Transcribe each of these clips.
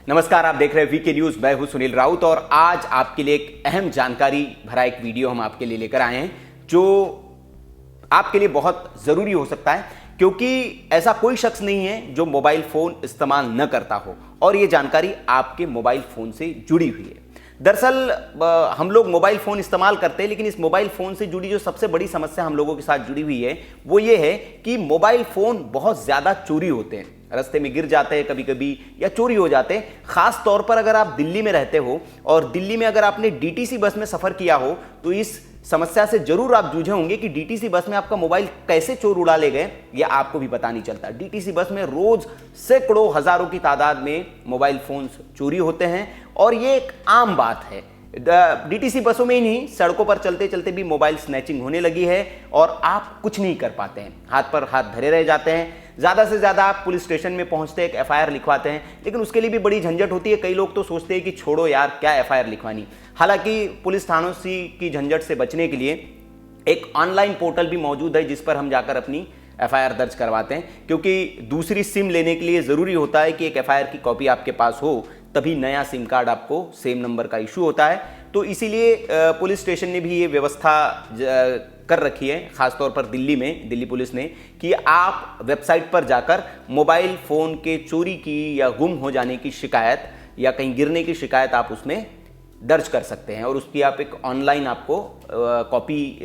नमस्कार, आप देख रहे हैं वीके न्यूज। मैं हूं सुनील राउत और आज आपके लिए एक अहम जानकारी भरा एक वीडियो हम आपके लिए लेकर आए हैं जो आपके लिए बहुत जरूरी हो सकता है, क्योंकि ऐसा कोई शख्स नहीं है जो मोबाइल फोन इस्तेमाल न करता हो और ये जानकारी आपके मोबाइल फोन से जुड़ी हुई है। दरअसल हम लोग मोबाइल फ़ोन इस्तेमाल करते हैं, लेकिन इस मोबाइल फ़ोन से जुड़ी जो सबसे बड़ी समस्या हम लोगों के साथ जुड़ी हुई है वो ये है कि मोबाइल फ़ोन बहुत ज़्यादा चोरी होते हैं, रास्ते में गिर जाते हैं कभी कभी या चोरी हो जाते हैं। ख़ास तौर पर अगर आप दिल्ली में रहते हो और दिल्ली में अगर आपने डीटीसी बस में सफ़र किया हो तो इस समस्या से जरूर आप जूझे होंगे कि डीटीसी बस में आपका मोबाइल कैसे चोर उड़ा ले गए ये आपको भी पता नहीं चलता। डीटीसी बस में रोज सैकड़ों हजारों की तादाद में मोबाइल फोन्स चोरी होते हैं और ये एक आम बात है। डीटीसी बसों में ही नहीं, सड़कों पर चलते चलते भी मोबाइल स्नैचिंग होने लगी है और आप कुछ नहीं कर पाते हैं, हाथ पर हाथ धरे रह जाते हैं। ज़्यादा से ज़्यादा आप पुलिस स्टेशन में पहुंचते एक एफआईआर लिखवाते हैं, लेकिन उसके लिए भी बड़ी झंझट होती है। कई लोग तो सोचते हैं कि छोड़ो यार, क्या एफआईआर लिखवानी। हालांकि पुलिस थानों की झंझट से बचने के लिए एक ऑनलाइन पोर्टल भी मौजूद है जिस पर हम जाकर अपनी एफआईआर दर्ज करवाते हैं, क्योंकि दूसरी सिम लेने के लिए ज़रूरी होता है कि एक एफआईआर की कॉपी आपके पास हो, तभी नया सिम कार्ड आपको सेम नंबर का इशू होता है। तो इसीलिए पुलिस स्टेशन ने भी ये व्यवस्था कर रखी है, खासतौर पर दिल्ली में, दिल्ली पुलिस ने, कि आप वेबसाइट पर जाकर मोबाइल फ़ोन के चोरी की या गुम हो जाने की शिकायत या कहीं गिरने की शिकायत आप उसमें दर्ज कर सकते हैं और उसकी आप एक ऑनलाइन आपको कॉपी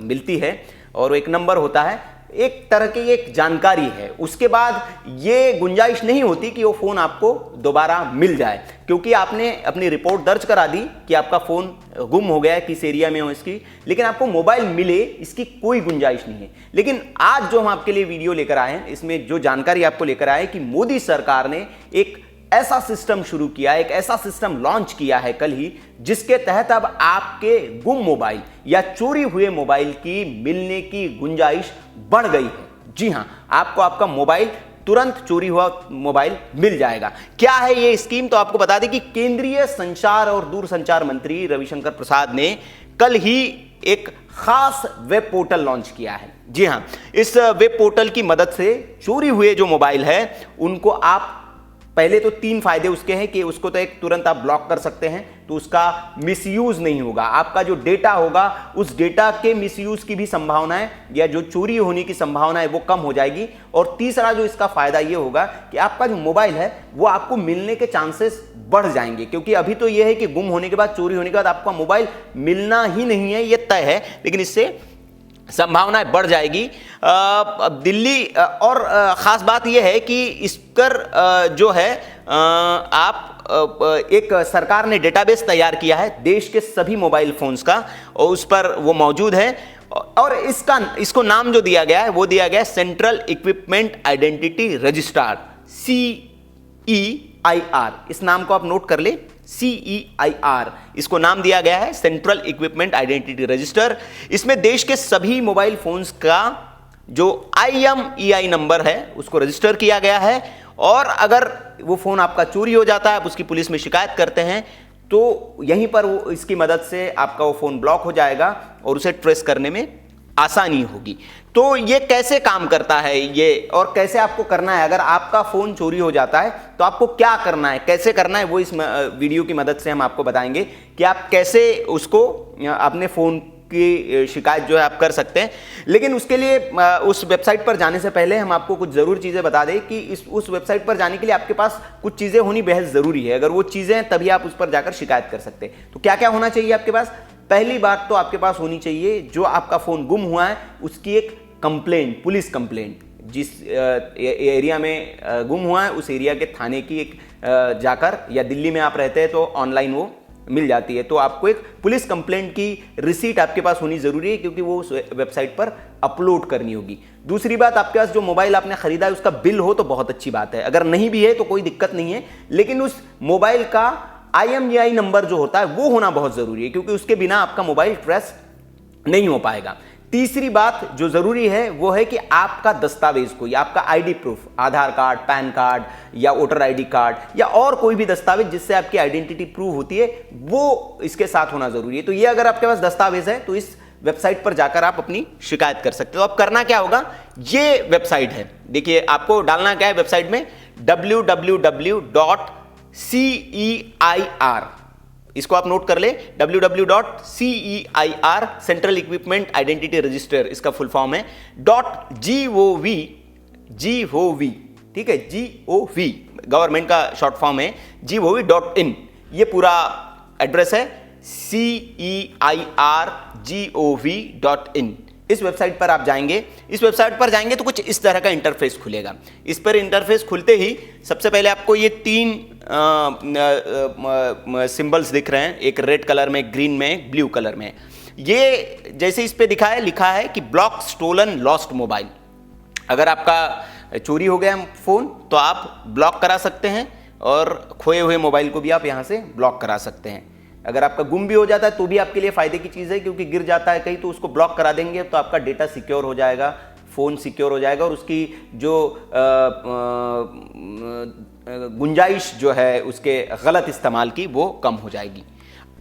मिलती है और एक नंबर होता है, एक तरह की एक जानकारी है। उसके बाद ये गुंजाइश नहीं होती कि वो फ़ोन आपको दोबारा मिल जाए, क्योंकि आपने अपनी रिपोर्ट दर्ज करा दी कि आपका फ़ोन गुम हो गया है, किस एरिया में हो इसकी, लेकिन आपको मोबाइल मिले इसकी कोई गुंजाइश नहीं है। लेकिन आज जो हम आपके लिए वीडियो लेकर आए हैं, इसमें जो जानकारी आपको लेकर आए कि मोदी सरकार ने एक ऐसा सिस्टम शुरू किया, एक ऐसा सिस्टम लॉन्च किया है कल ही, जिसके तहत अब आपके गुम मोबाइल या चोरी हुए मोबाइल की मिलने की गुंजाइश बढ़ गई है। जी हां, आपको आपका मोबाइल तुरंत चोरी हुआ मोबाइल मिल जाएगा। क्या है ये स्कीम, तो आपको बता दें कि केंद्रीय संचार और दूरसंचार मंत्री रविशंकर प्रसाद ने कल ही एक खास वेब पोर्टल लॉन्च किया है। जी हां, इस वेब पोर्टल की मदद से चोरी हुए जो मोबाइल है उनको आप, पहले तो 3 फायदे उसके हैं कि उसको तो एक तुरंत आप ब्लॉक कर सकते हैं, तो उसका मिसयूज नहीं होगा। आपका जो डेटा होगा उस डेटा के मिसयूज की भी संभावना है या जो चोरी होने की संभावना है वो कम हो जाएगी। और तीसरा जो इसका फायदा ये होगा कि आपका जो मोबाइल है वो आपको मिलने के चांसेस बढ़ जाएंगे, क्योंकि अभी तो ये है कि गुम होने के बाद, चोरी होने के बाद आपका मोबाइल मिलना ही नहीं है, ये तय है, लेकिन इससे संभावनाएं बढ़ जाएगी। दिल्ली और ख़ास बात यह है कि इस पर जो है आप एक सरकार ने डेटाबेस तैयार किया है देश के सभी मोबाइल फ़ोन्स का और उस पर वो मौजूद है। और इसको नाम जो दिया गया है वो दिया गया है central equipment identity registrar, CEIR। इस नाम को आप नोट कर ले, CEIR इसको नाम दिया गया है, सेंट्रल इक्विपमेंट आइडेंटिटी रजिस्टर। इसमें देश के सभी मोबाइल फोन्स का जो IMEI नंबर है उसको रजिस्टर किया गया है और अगर वो फ़ोन आपका चोरी हो जाता है, आप उसकी पुलिस में शिकायत करते हैं तो यहीं पर वो इसकी मदद से आपका वो फ़ोन ब्लॉक हो जाएगा और उसे ट्रेस करने में आसानी होगी। तो ये कैसे काम करता है ये और कैसे आपको करना है, अगर आपका फ़ोन चोरी हो जाता है तो आपको क्या करना है, कैसे करना है, वो इस वीडियो की मदद से हम आपको बताएंगे कि आप कैसे उसको अपने फ़ोन की शिकायत जो है आप कर सकते हैं। लेकिन उसके लिए उस वेबसाइट पर जाने से पहले हम आपको कुछ ज़रूर चीज़ें बता दें कि उस वेबसाइट पर जाने के लिए आपके पास कुछ चीज़ें होनी बेहद ज़रूरी है। अगर वो चीज़ें हैं तभी आप उस पर जाकर शिकायत कर सकते हैं। तो क्या क्या होना चाहिए आपके पास? पहली बात तो आपके पास होनी चाहिए, जो आपका फ़ोन गुम हुआ है उसकी एक कंप्लेंट, पुलिस कंप्लेंट। जिस एरिया में गुम हुआ है उस एरिया के थाने की एक जाकर, या दिल्ली में आप रहते हैं तो ऑनलाइन वो मिल जाती है, तो आपको एक पुलिस कंप्लेंट की रिसीट आपके पास होनी ज़रूरी है, क्योंकि वो उस वेबसाइट पर अपलोड करनी होगी। दूसरी बात, आपके पास जो मोबाइल आपने ख़रीदा है उसका बिल हो तो बहुत अच्छी बात है, अगर नहीं भी है तो कोई दिक्कत नहीं है, लेकिन उस मोबाइल का IMEI नंबर जो होता है वो होना बहुत ज़रूरी है, क्योंकि उसके बिना आपका मोबाइल ट्रेस नहीं हो पाएगा। तीसरी बात जो जरूरी है वो है कि आपका दस्तावेज कोई, आपका आईडी प्रूफ, आधार कार्ड, पैन कार्ड या वोटर आईडी कार्ड या और कोई भी दस्तावेज जिससे आपकी आइडेंटिटी प्रूव होती है, वो इसके साथ होना जरूरी है। तो ये अगर आपके पास दस्तावेज है तो इस वेबसाइट पर जाकर आप अपनी शिकायत कर सकते हो। अब करना क्या होगा, ये वेबसाइट है, देखिए आपको डालना क्या है वेबसाइट में, www.CEIR www.ceir, इसको आप नोट कर ले, www.ceir central equipment identity register, इसका फुल फॉर्म है .gov, ठीक है, gov गवर्नमेंट का शॉर्ट फॉर्म है, gov.in, ये पूरा एड्रेस है ceir.gov.in। इस वेबसाइट पर आप जाएंगे, इस वेबसाइट पर जाएंगे तो कुछ इस तरह का इंटरफेस खुलेगा। इस पर इंटरफेस खुलते ही सबसे पहले आपको ये 3 सिंबल्स दिख रहे हैं, एक रेड कलर में, ग्रीन में, एक ब्लू कलर में। ये जैसे इस पे दिखा है, लिखा है कि ब्लॉक स्टोलन लॉस्ट मोबाइल। अगर आपका चोरी हो गया फ़ोन तो आप ब्लॉक करा सकते हैं, और खोए हुए मोबाइल को भी आप यहाँ से ब्लॉक करा सकते हैं। अगर आपका गुम भी हो जाता है तो भी आपके लिए फ़ायदे की चीज़ है, क्योंकि गिर जाता है कहीं तो उसको ब्लॉक करा देंगे तो आपका डेटा सिक्योर हो जाएगा, फ़ोन सिक्योर हो जाएगा, और उसकी जो गुंजाइश जो है उसके गलत इस्तेमाल की वो कम हो जाएगी।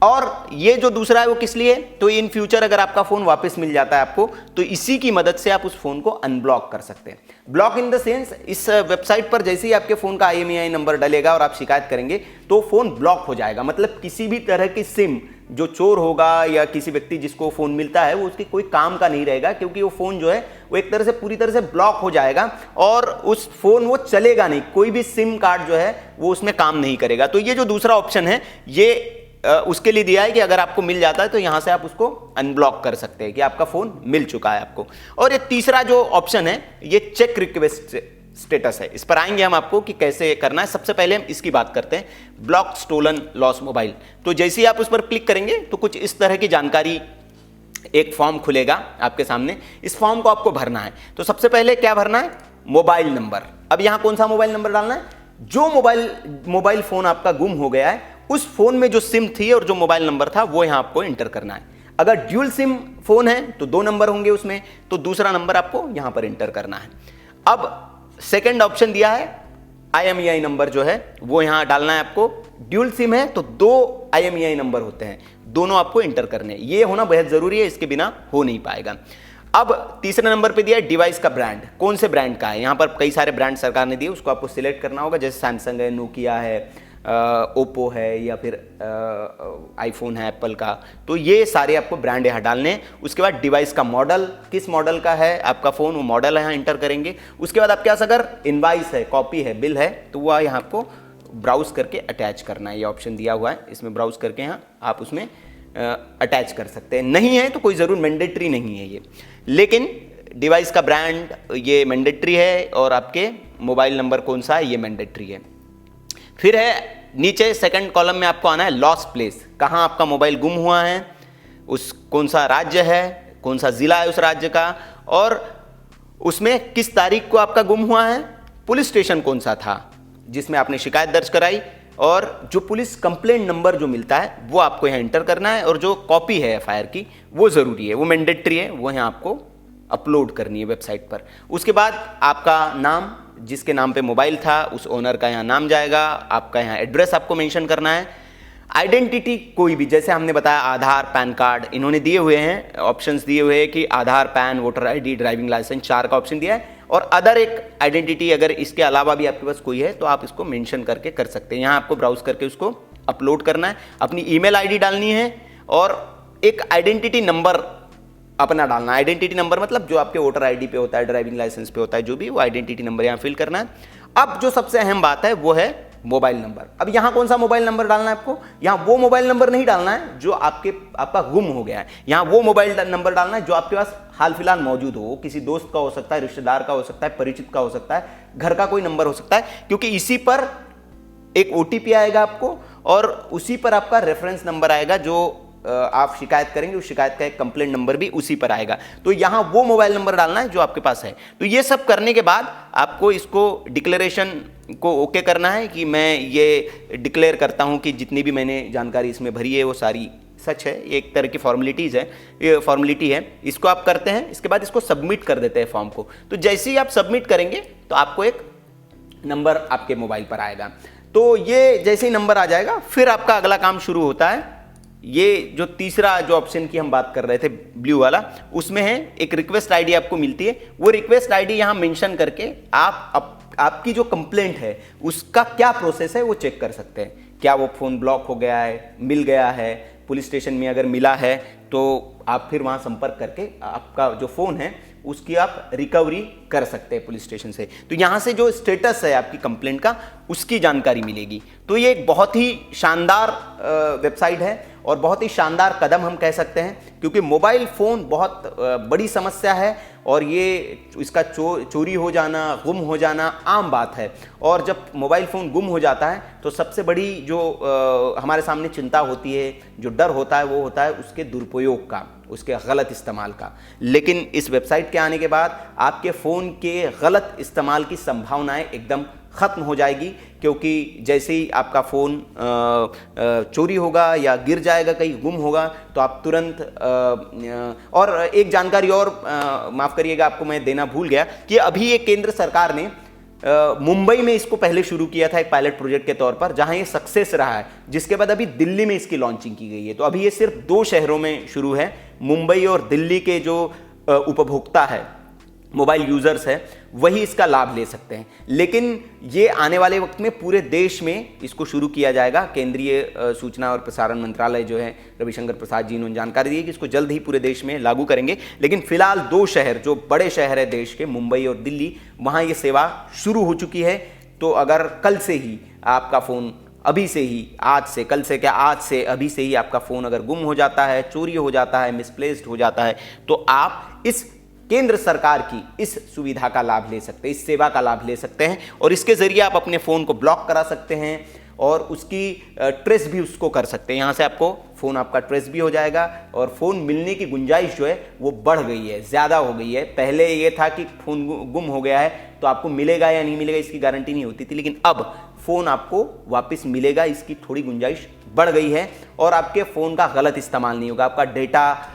और ये जो दूसरा है वो किस लिए, तो इन फ्यूचर अगर आपका फ़ोन वापस मिल जाता है आपको, तो इसी की मदद से आप उस फ़ोन को अनब्लॉक कर सकते हैं। ब्लॉक इन द सेंस, इस वेबसाइट पर जैसे ही आपके फ़ोन का IMEI नंबर डलेगा और आप शिकायत करेंगे तो फ़ोन ब्लॉक हो जाएगा। मतलब किसी भी तरह की सिम जो चोर होगा या किसी व्यक्ति जिसको फ़ोन मिलता है वो उसके कोई काम का नहीं रहेगा, क्योंकि वो फ़ोन जो है वो एक तरह से पूरी तरह से ब्लॉक हो जाएगा और उस फ़ोन वो चलेगा नहीं, कोई भी सिम कार्ड जो है वो उसमें काम नहीं करेगा। तो ये जो दूसरा ऑप्शन है ये उसके लिए दिया है कि अगर आपको मिल जाता है तो यहां से आप उसको अनब्लॉक कर सकते हैं कि आपका फोन मिल चुका है आपको। और ये तीसरा जो ऑप्शन है ये चेक रिक्वेस्ट स्टेटस है, इस पर आएंगे हम आपको कि कैसे करना है। सबसे पहले हम इसकी बात करते हैं, ब्लॉक स्टोलन लॉस मोबाइल। तो जैसे ही आप उस पर क्लिक करेंगे तो कुछ इस तरह की जानकारी, एक फॉर्म खुलेगा आपके सामने, इस फॉर्म को आपको भरना है। तो सबसे पहले क्या भरना है, मोबाइल नंबर। अब यहां कौन सा मोबाइल नंबर डालना है, जो मोबाइल फोन आपका गुम हो गया है उस फोन में जो सिम थी और जो मोबाइल नंबर था वो यहां आपको एंटर करना है। अगर ड्यूल सिम फोन है तो 2 नंबर होंगे उसमें, तो दूसरा नंबर आपको यहां पर एंटर करना है। अब सेकंड ऑप्शन दिया है IMEI नंबर जो है वो यहां डालना है आपको। ड्यूल सिम है तो 2 IMEI नंबर होते हैं, दोनों आपको एंटर करने, ये होना बेहद जरूरी है, इसके बिना हो नहीं पाएगा। अब तीसरे नंबर पे दिया है डिवाइस का ब्रांड, कौन से ब्रांड का है। यहां पर कई सारे ब्रांड सरकार ने दिए, उसको आपको सिलेक्ट करना होगा, जैसे सैमसंग है, नोकिया है, ओप्पो है, या फिर आईफोन है एप्पल का। तो ये सारे आपको ब्रांड यहाँ डालने हैं। उसके बाद डिवाइस का मॉडल, किस मॉडल का है आपका फ़ोन, वो मॉडल यहाँ इंटर करेंगे। उसके बाद आपके पास अगर इनवाइस है, कॉपी है, बिल है, तो वह यहाँ आपको ब्राउज करके अटैच करना है। ये ऑप्शन दिया हुआ है, इसमें ब्राउज करके यहाँ आप उसमें अटैच कर सकते हैं। नहीं है तो कोई ज़रूर मैंडेटरी नहीं है ये, लेकिन डिवाइस का ब्रांड ये मैंडेटरी है और आपके मोबाइल नंबर कौन सा है ये मैंडेटरी है। फिर है नीचे सेकंड कॉलम में आपको आना है लॉस्ट प्लेस, कहाँ आपका मोबाइल गुम हुआ है, उस कौन सा राज्य है, कौन सा ज़िला है उस राज्य का, और उसमें किस तारीख को आपका गुम हुआ है, पुलिस स्टेशन कौन सा था जिसमें आपने शिकायत दर्ज कराई, और जो पुलिस कंप्लेंट नंबर जो मिलता है वो आपको यहाँ एंटर करना है, और जो कॉपी है FIR की वो ज़रूरी है, वो मैंडेटरी है, वो यहाँ आपको अपलोड करनी है वेबसाइट पर। उसके बाद आपका नाम, जिसके नाम पे मोबाइल था उस ओनर का यहाँ नाम जाएगा, आपका यहाँ एड्रेस आपको मेंशन करना है। आइडेंटिटी कोई भी, जैसे हमने बताया आधार, पैन कार्ड, इन्होंने दिए हुए हैं ऑप्शंस दिए हुए हैं कि Aadhaar, PAN, voter ID, driving licence, 4 का ऑप्शन दिया है। और अदर एक आइडेंटिटी अगर इसके अलावा भी आपके पास कोई है तो आप इसको मेंशन करके कर सकते हैं। यहाँ आपको ब्राउज करके उसको अपलोड करना है, अपनी ईमेल ID डालनी है, और एक आइडेंटिटी नंबर अपना डालना है। आइडेंटिटी नंबर मतलब जो आपके वोटर ID पे होता है, ड्राइविंग लाइसेंस पे होता है, जो भी, वो आइडेंटिटी नंबर यहाँ फिल करना है। अब जो सबसे अहम बात है वो है मोबाइल नंबर। अब यहाँ कौन सा मोबाइल नंबर डालना है आपको, यहाँ वो मोबाइल नंबर नहीं डालना है जो आपका गुम हो गया है, यहाँ वो मोबाइल नंबर डालना है जो आपके पास हाल फिलहाल मौजूद हो। किसी दोस्त का हो सकता है, रिश्तेदार का हो सकता है, परिचित का हो सकता है, घर का कोई नंबर हो सकता है, क्योंकि इसी पर एक OTP आएगा आपको और उसी पर आपका रेफरेंस नंबर आएगा, जो आप शिकायत करेंगे उस शिकायत का एक कंप्लेंट नंबर भी उसी पर आएगा। तो यहाँ वो मोबाइल नंबर डालना है जो आपके पास है। तो ये सब करने के बाद आपको इसको डिक्लेरेशन को ओके करना है कि मैं ये डिक्लेयर करता हूँ कि जितनी भी मैंने जानकारी इसमें भरी है वो सारी सच है। ये एक तरह की फॉर्मेलिटीज़ है, ये फॉर्मेलिटी है, इसको आप करते हैं। इसके बाद इसको सबमिट कर देते हैं फॉर्म को। तो जैसे ही आप सबमिट करेंगे तो आपको एक नंबर आपके मोबाइल पर आएगा। तो ये जैसे ही नंबर आ जाएगा फिर आपका अगला काम शुरू होता है। ये जो तीसरा जो ऑप्शन की हम बात कर रहे थे ब्लू वाला, उसमें है एक रिक्वेस्ट ID आपको मिलती है। वो रिक्वेस्ट ID यहाँ मेंशन करके आप आपकी जो कंप्लेंट है उसका क्या प्रोसेस है वो चेक कर सकते हैं। क्या वो फ़ोन ब्लॉक हो गया है, मिल गया है, पुलिस स्टेशन में अगर मिला है तो आप फिर वहाँ संपर्क करके आपका जो फ़ोन है उसकी आप रिकवरी कर सकते हैं पुलिस स्टेशन से। तो यहाँ से जो स्टेटस है आपकी कंप्लेंट का उसकी जानकारी मिलेगी। तो ये एक बहुत ही शानदार वेबसाइट है और बहुत ही शानदार कदम हम कह सकते हैं, क्योंकि मोबाइल फ़ोन बहुत बड़ी समस्या है और ये इसका चोरी हो जाना, गुम हो जाना आम बात है। और जब मोबाइल फ़ोन गुम हो जाता है तो सबसे बड़ी जो हमारे सामने चिंता होती है, जो डर होता है, वो होता है उसके दुरुपयोग का, उसके गलत इस्तेमाल का। लेकिन इस वेबसाइट के आने के बाद आपके फ़ोन के गलत इस्तेमाल की संभावनाएं एकदम ख़त्म हो जाएगी, क्योंकि जैसे ही आपका फ़ोन चोरी होगा या गिर जाएगा, कहीं गुम होगा, तो आप तुरंत और एक जानकारी और माफ़ करिएगा आपको मैं देना भूल गया कि अभी ये केंद्र सरकार ने मुंबई में इसको पहले शुरू किया था एक पायलट प्रोजेक्ट के तौर पर, जहां ये सक्सेस रहा है, जिसके बाद अभी दिल्ली में इसकी लॉन्चिंग की गई है। तो अभी ये सिर्फ 2 शहरों में शुरू है, मुंबई और दिल्ली के जो उपभोक्ता है, मोबाइल यूजर्स है, वही इसका लाभ ले सकते हैं। लेकिन ये आने वाले वक्त में पूरे देश में इसको शुरू किया जाएगा। केंद्रीय सूचना और प्रसारण मंत्रालय जो है, रविशंकर प्रसाद जी ने जानकारी दी है कि इसको जल्द ही पूरे देश में लागू करेंगे। लेकिन फिलहाल 2 शहर जो बड़े शहर है देश के, मुंबई और दिल्ली, वहाँ ये सेवा शुरू हो चुकी है। तो अगर कल से ही आपका फ़ोन, अभी से ही, आज से, कल से क्या, आज से अभी से ही आपका फ़ोन अगर गुम हो जाता है, चोरी हो जाता है, मिसप्लेस्ड हो जाता है, तो आप इस केंद्र सरकार की इस सुविधा का लाभ ले सकते हैं, इस सेवा का लाभ ले सकते हैं और इसके ज़रिए आप अपने फ़ोन को ब्लॉक करा सकते हैं और उसकी ट्रेस भी उसको कर सकते हैं। यहाँ से आपको फ़ोन आपका ट्रेस भी हो जाएगा और फ़ोन मिलने की गुंजाइश जो है वो बढ़ गई है, ज़्यादा हो गई है। पहले ये था कि फ़ोन गुम हो गया है तो आपको मिलेगा या नहीं मिलेगा इसकी गारंटी नहीं होती थी, लेकिन अब फ़ोन आपको वापस मिलेगा, इसकी थोड़ी गुंजाइश बढ़ गई है और आपके फ़ोन का गलत इस्तेमाल नहीं होगा, आपका डेटा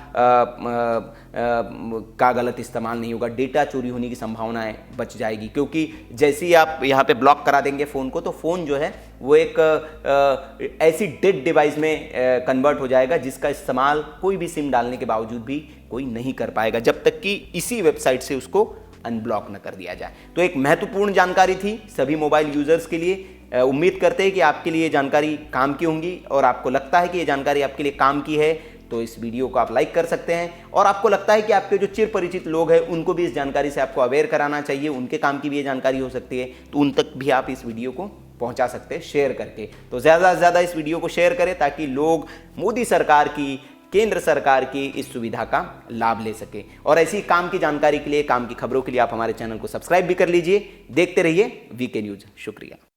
का गलत इस्तेमाल नहीं होगा, डेटा चोरी होने की संभावनाएं बच जाएगी। क्योंकि जैसे ही आप यहाँ पे ब्लॉक करा देंगे फ़ोन को, तो फ़ोन जो है वो एक ऐसी डेड डिवाइस में कन्वर्ट हो जाएगा जिसका इस्तेमाल कोई भी सिम डालने के बावजूद भी कोई नहीं कर पाएगा, जब तक कि इसी वेबसाइट से उसको अनब्लॉक न कर दिया जाए। तो एक महत्वपूर्ण जानकारी थी सभी मोबाइल यूजर्स के लिए। उम्मीद करते हैं कि आपके लिए ये जानकारी काम की होंगी और आपको लगता है कि ये जानकारी आपके लिए काम की है तो इस वीडियो को आप लाइक कर सकते हैं। और आपको लगता है कि आपके जो चिर परिचित लोग हैं उनको भी इस जानकारी से आपको अवेयर कराना चाहिए, उनके काम की भी ये जानकारी हो सकती है, तो उन तक भी आप इस वीडियो को पहुंचा सकते हैं शेयर करके। तो ज़्यादा से ज़्यादा इस वीडियो को शेयर करें ताकि लोग मोदी सरकार की, केंद्र सरकार की इस सुविधा का लाभ ले सके। और ऐसी काम की जानकारी के लिए, काम की खबरों के लिए आप हमारे चैनल को सब्सक्राइब भी कर लीजिए। देखते रहिए वीके न्यूज़। शुक्रिया।